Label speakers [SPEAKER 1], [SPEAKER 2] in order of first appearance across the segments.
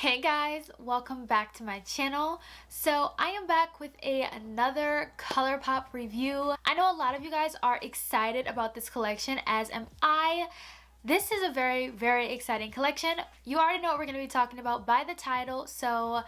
[SPEAKER 1] Hey guys, welcome back to my channel. So I am back with another Colourpop review. I know a lot of you guys are excited about this collection, as am I. This is a very exciting collection. You already know what we're going to be talking about by the title, so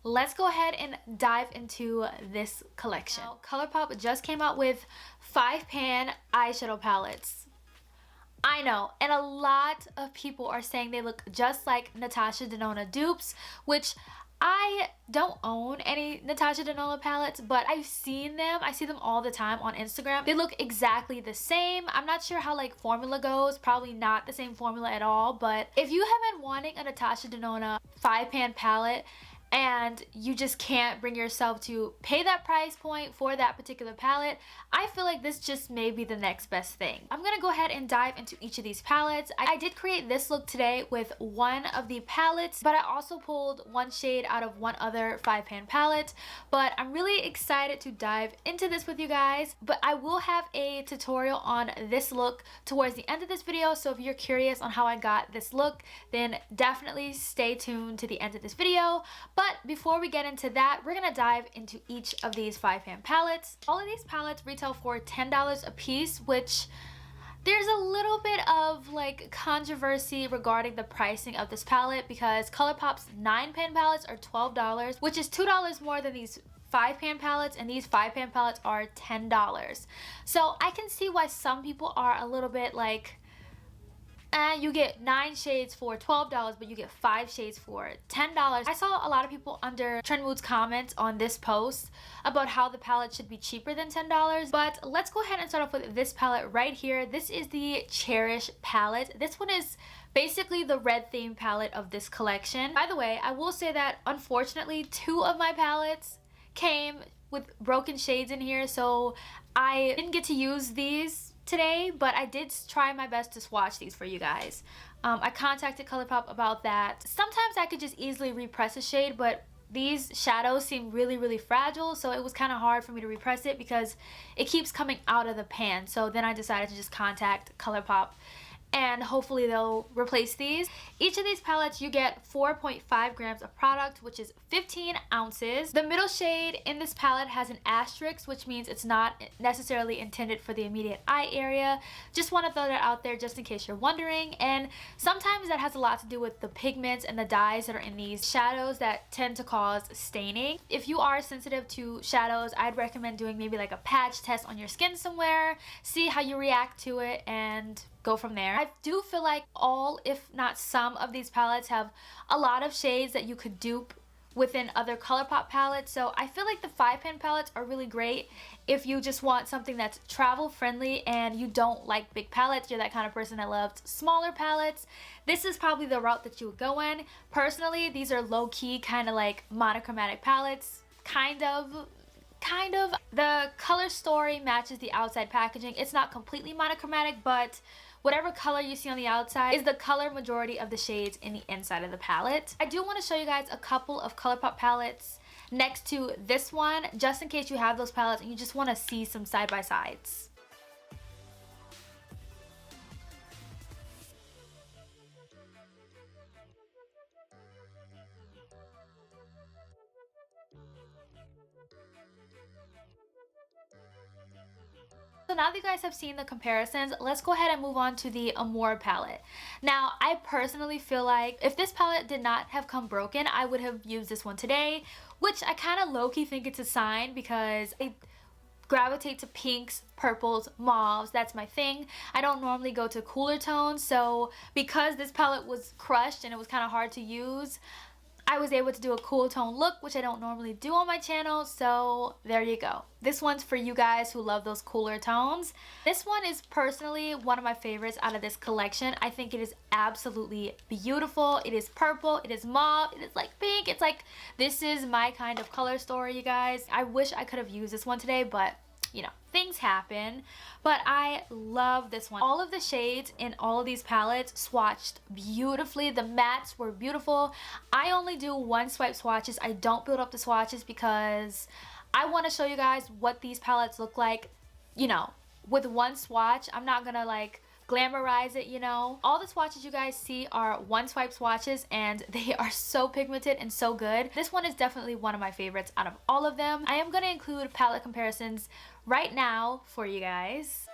[SPEAKER 1] let's go ahead and dive into this collection. Now, Colourpop just came out with 5-pan eyeshadow palettes. I know, and a lot of people are saying they look just like Natasha Denona dupes, which I don't own any Natasha Denona palettes, but I've seen them. I see them all the time on Instagram. They look exactly the same. I'm not sure how like formula goes, probably not the same formula at all, but if you have been wanting a Natasha Denona 5-pan palette and you just can't bring yourself to pay that price point for that particular palette, I feel like this just may be the next best thing. I'm gonna go ahead and dive into each of these palettes. I did create this look today with one of the palettes, but I also pulled one shade out of one other 5-pan palette. But I'm really excited to dive into this with you guys. But I will have a tutorial on this look towards the end of this video, so if you're curious on how I got this look, then definitely stay tuned to the end of this video. But before we get into that, we're gonna dive into each of these 5-pan palettes. All of these palettes retail for $10 a piece, which there's a little bit of like controversy regarding the pricing of this palette, because Colourpop's 9-pan palettes are $12, which is $2 more than these 5-pan palettes, and these 5-pan palettes are $10. So I can see why some people are a little bit like, you get 9 shades for $12, but you get 5 shades for $10. I saw a lot of people under Trend Mood's comments on this post about how the palette should be cheaper than $10. But let's go ahead and start off with this palette right here. This is the Cherish palette. This one is basically the red theme palette of this collection. By the way, I will say that unfortunately 2 of my palettes came with broken shades in here, so I didn't get to use these today, but I did try my best to swatch these for you guys. I contacted Colourpop about that. Sometimes I could just easily repress a shade, but these shadows seem really fragile, so it was kind of hard for me to repress it because it keeps coming out of the pan. So then I decided to just contact Colourpop and hopefully they'll replace these. Each of these palettes you get 4.5 grams of product, which is 15 ounces. The middle shade in this palette has an asterisk, which means it's not necessarily intended for the immediate eye area. Just want to throw that out there just in case you're wondering. And sometimes that has a lot to do with the pigments and the dyes that are in these shadows that tend to cause staining. If you are sensitive to shadows, I'd recommend doing maybe like a patch test on your skin somewhere, see how you react to it, and go from there. I do feel like all, if not some, of these palettes have a lot of shades that you could dupe within other Colourpop palettes. So I feel like the 5-pan palettes are really great if you just want something that's travel friendly and you don't like big palettes. You're that kind of person that loves smaller palettes. This is probably the route that you would go in. Personally, these are low-key kind of like monochromatic palettes. Kind of. The color story matches the outside packaging. It's not completely monochromatic, but whatever color you see on the outside is the color majority of the shades in the inside of the palette. I do want to show you guys a couple of Colourpop palettes next to this one, just in case you have those palettes and you just want to see some side-by-sides. So now that you guys have seen the comparisons, let's go ahead and move on to the Amour palette. Now, I personally feel like if this palette did not have come broken, I would have used this one today, which I kind of low-key think it's a sign because I gravitate to pinks, purples, mauves. That's my thing. I don't normally go to cooler tones, so because this palette was crushed and it was kind of hard to use, I was able to do a cool tone look, which I don't normally do on my channel, so there you go. This one's for you guys who love those cooler tones. This one is personally one of my favorites out of this collection. I think it is absolutely beautiful. It is purple, it is mauve, it is like pink. It's like, this is my kind of color story, you guys. I wish I could have used this one today, but you know, things happen. But I love this one. All of the shades in all of these palettes swatched beautifully. The mattes were beautiful. I only do one swipe swatches. I don't build up the swatches because I want to show you guys what these palettes look like, you know, with one swatch. I'm not gonna like glamorize it, you know. All the swatches you guys see are one swipe swatches and they are so pigmented and so good. This one is definitely one of my favorites out of all of them. I am going to include palette comparisons right now for you guys.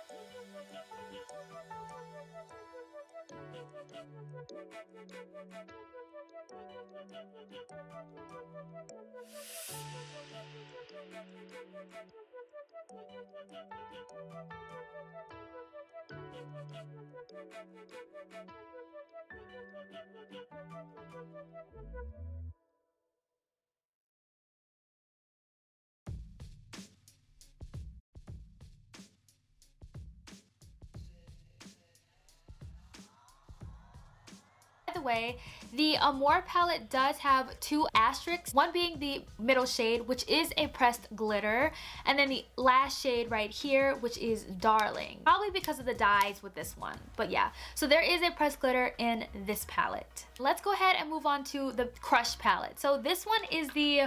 [SPEAKER 1] By the way, the Amour palette does have two asterisks, one being the middle shade, which is a pressed glitter, and then the last shade right here, which is Darling. Probably because of the dyes with this one, but yeah. So there is a pressed glitter in this palette. Let's go ahead and move on to the Crush palette. So this one is the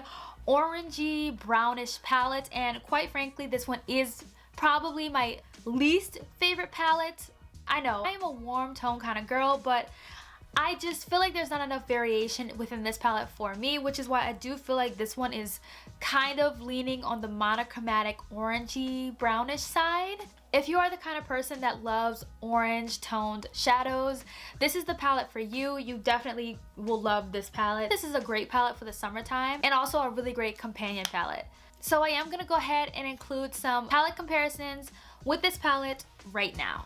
[SPEAKER 1] orangey brownish palette, and quite frankly, this one is probably my least favorite palette. I know, I am a warm tone kind of girl, but I just feel like there's not enough variation within this palette for me, which is why I do feel like this one is kind of leaning on the monochromatic orangey brownish side. If you are the kind of person that loves orange toned shadows, this is the palette for you. You definitely will love this palette. This is a great palette for the summertime and also a really great companion palette. So I am going to go ahead and include some palette comparisons with this palette right now.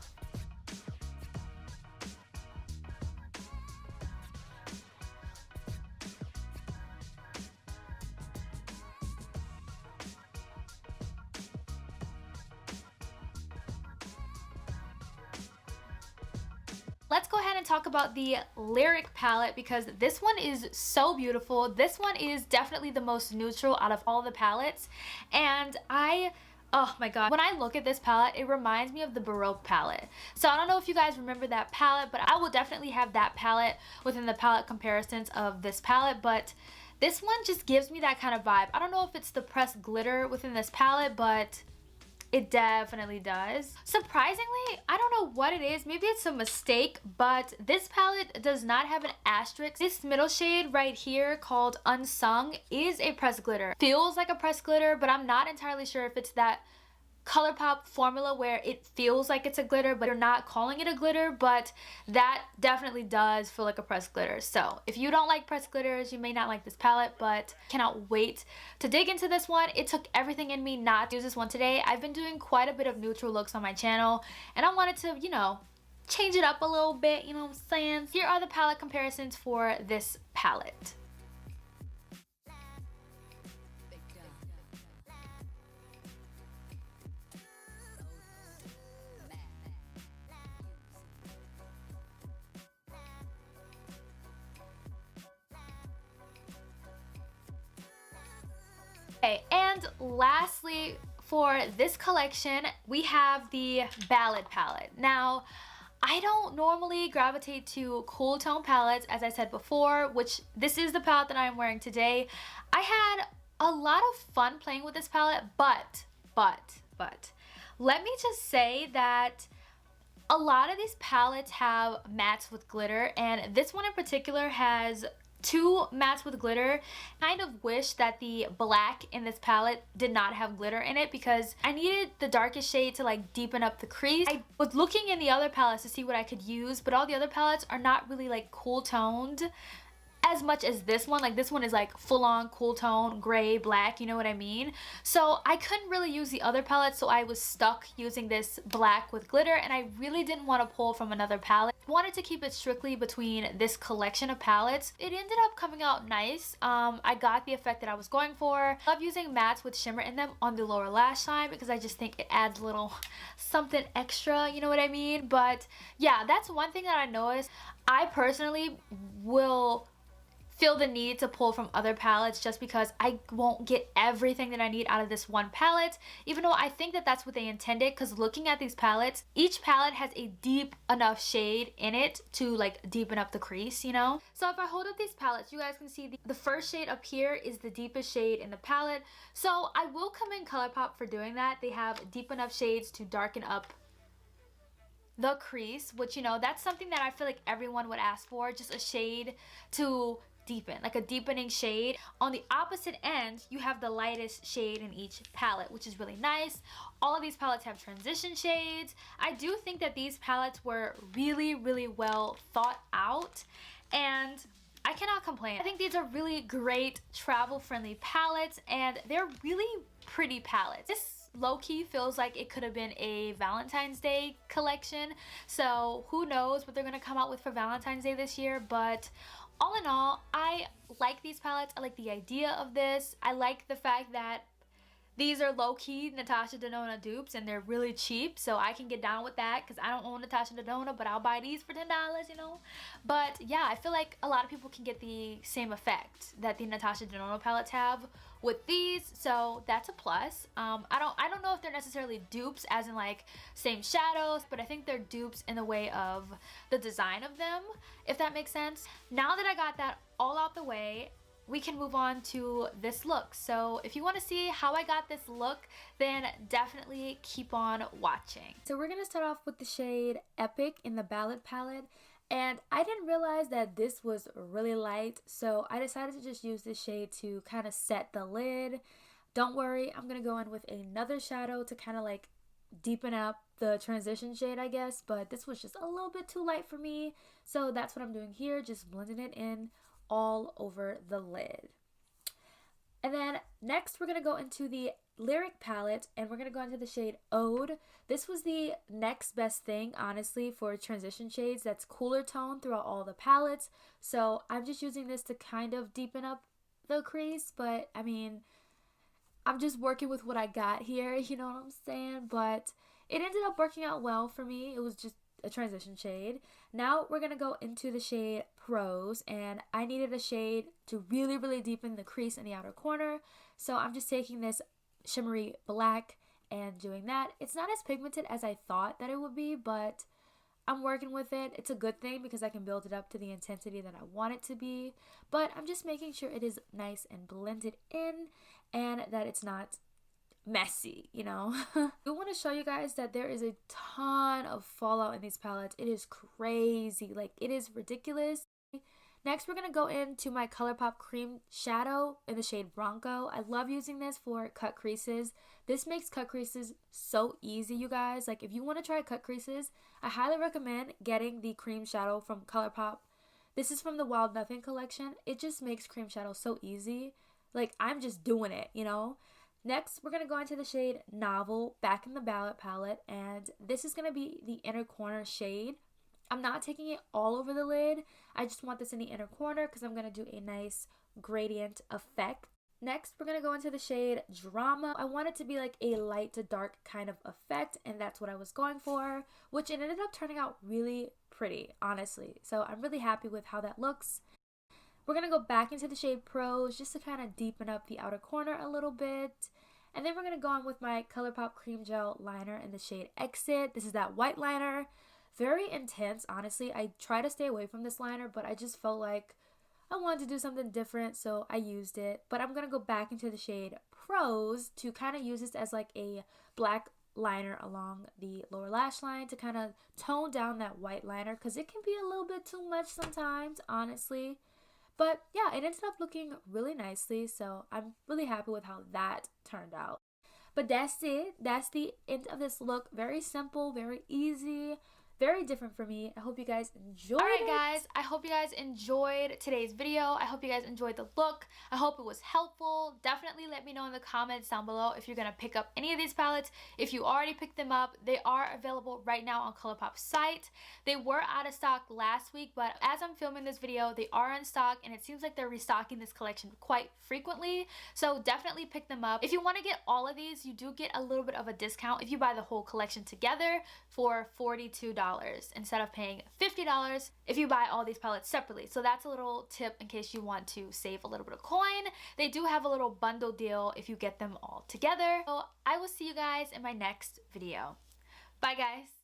[SPEAKER 1] Let's go ahead and talk about the Lyric palette because this one is so beautiful. This one is definitely the most neutral out of all the palettes, and oh my god, when I look at this palette, it reminds me of the Baroque palette. So I don't know if you guys remember that palette, but I will definitely have that palette within the palette comparisons of this palette, but this one just gives me that kind of vibe. I don't know if it's the pressed glitter within this palette, but it definitely does. Surprisingly, I don't know what it is. Maybe it's a mistake, but this palette does not have an asterisk. This middle shade right here called Unsung is a pressed glitter. Feels like a pressed glitter, but I'm not entirely sure if it's that Colourpop formula where it feels like it's a glitter but you're not calling it a glitter, but that definitely does feel like a pressed glitter. So if you don't like pressed glitters, you may not like this palette, but cannot wait to dig into this one. It took everything in me not to use this one today. I've been doing quite a bit of neutral looks on my channel and I wanted to, you know, change it up a little bit, you know what I'm saying? Here are the palette comparisons for this palette. Okay, and lastly for this collection, we have the Ballad palette. Now, I don't normally gravitate to cool tone palettes, as I said before, which this is the palette that I'm wearing today. I had a lot of fun playing with this palette, but, let me just say that a lot of these palettes have mattes with glitter, and this one in particular has two mattes with glitter. Kind of wish that the black in this palette did not have glitter in it because I needed the darkest shade to like deepen up the crease. I was looking in the other palettes to see what I could use, but all the other palettes are not really like cool toned as much as this one. Like this one is like full on cool tone, gray, black, you know what I mean? So I couldn't really use the other palettes, so I was stuck using this black with glitter, and I really didn't want to pull from another palette. Wanted to keep it strictly between this collection of palettes. It ended up coming out nice. I got the effect that I was going for. I love using mattes with shimmer in them on the lower lash line because I just think it adds a little something extra, you know what I mean? But yeah, that's one thing that I noticed. I personally will feel the need to pull from other palettes just because I won't get everything that I need out of this one palette, even though I think that that's what they intended, because looking at these palettes, each palette has a deep enough shade in it to like deepen up the crease, you know? So if I hold up these palettes, you guys can see the first shade up here is the deepest shade in the palette. So I will commend Colourpop for doing that. They have deep enough shades to darken up the crease, which, you know, that's something that I feel like everyone would ask for, just a shade to deepen, like a deepening shade. On the opposite end, you have the lightest shade in each palette, which is really nice. All of these palettes have transition shades. I do think that these palettes were really, really well thought out, and I cannot complain. I think these are really great travel-friendly palettes, and they're really pretty palettes. This low-key feels like it could have been a Valentine's Day collection, so who knows what they're gonna come out with for Valentine's Day this year. But all in all, I like these palettes. I like the idea of this. I like the fact that these are low-key Natasha Denona dupes, and they're really cheap, so I can get down with that because I don't own Natasha Denona, but I'll buy these for $10, you know? But yeah, I feel like a lot of people can get the same effect that the Natasha Denona palettes have with these, so that's a plus. I don't know if they're necessarily dupes as in like same shadows, but I think they're dupes in the way of the design of them, if that makes sense. Now that I got that all out the way, we can move on to this look. So if you want to see how I got this look, then definitely keep on watching. So we're going to start off with the shade Epic in the Ballad palette. And I didn't realize that this was really light, so I decided to just use this shade to kind of set the lid. Don't worry, I'm going to go in with another shadow to kind of like deepen up the transition shade, I guess. But this was just a little bit too light for me, so that's what I'm doing here, just blending it in all over the lid. And then next we're going to go into the Lyric palette, and we're going to go into the shade Ode. This was the next best thing, honestly, for transition shades that's cooler tone throughout all the palettes. So I'm just using this to kind of deepen up the crease, but I mean, I'm just working with what I got here, you know what I'm saying? But it ended up working out well for me. It was just a transition shade. Now we're going to go into the shade Prose, and I needed a shade to really, really deepen the crease in the outer corner. So I'm just taking this shimmery black and doing that. It's not as pigmented as I thought that it would be, but I'm working with it. It's a good thing because I can build it up to the intensity that I want it to be, but I'm just making sure it is nice and blended in and that it's not messy, you know. I want to show you guys that there is a ton of fallout in these palettes. It is crazy, like it is ridiculous. Next, we're going to go into my Colourpop Cream Shadow in the shade Bronco. I love using this for cut creases. This makes cut creases so easy, you guys. Like, if you want to try cut creases, I highly recommend getting the cream shadow from Colourpop. This is from the Wild Nothing collection. It just makes cream shadow so easy. Like, I'm just doing it, you know? Next, we're going to go into the shade Novel back in the Ballad palette, and this is going to be the inner corner shade. I'm not taking it all over the lid. I just want this in the inner corner because I'm going to do a nice gradient effect. Next, we're going to go into the shade Drama. I want it to be like a light to dark kind of effect, and that's what I was going for, which it ended up turning out really pretty, honestly. So I'm really happy with how that looks. We're going to go back into the shade Prose just to kind of deepen up the outer corner a little bit. And then we're going to go on with my Colourpop Cream Gel liner in the shade Exit. This is that white liner. Very intense, honestly. I try to stay away from this liner, but I just felt like I wanted to do something different, so I used it. But I'm going to go back into the shade Prose to kind of use this as like a black liner along the lower lash line to kind of tone down that white liner because it can be a little bit too much sometimes, honestly. But yeah, it ended up looking really nicely, so I'm really happy with how that turned out. But that's it. That's the end of this look. Very simple, very easy. Very different for me. I hope you guys enjoyed it. Alright guys, I hope you guys enjoyed today's video. I hope you guys enjoyed the look. I hope it was helpful. Definitely let me know in the comments down below if you're going to pick up any of these palettes. If you already picked them up, they are available right now on Colourpop's site. They were out of stock last week, but as I'm filming this video, they are in stock, and it seems like they're restocking this collection quite frequently. So definitely pick them up. If you want to get all of these, you do get a little bit of a discount if you buy the whole collection together for $42 instead of paying $50 if you buy all these palettes separately. So that's a little tip in case you want to save a little bit of coin. They do have a little bundle deal if you get them all together. So I will see you guys in my next video. Bye guys.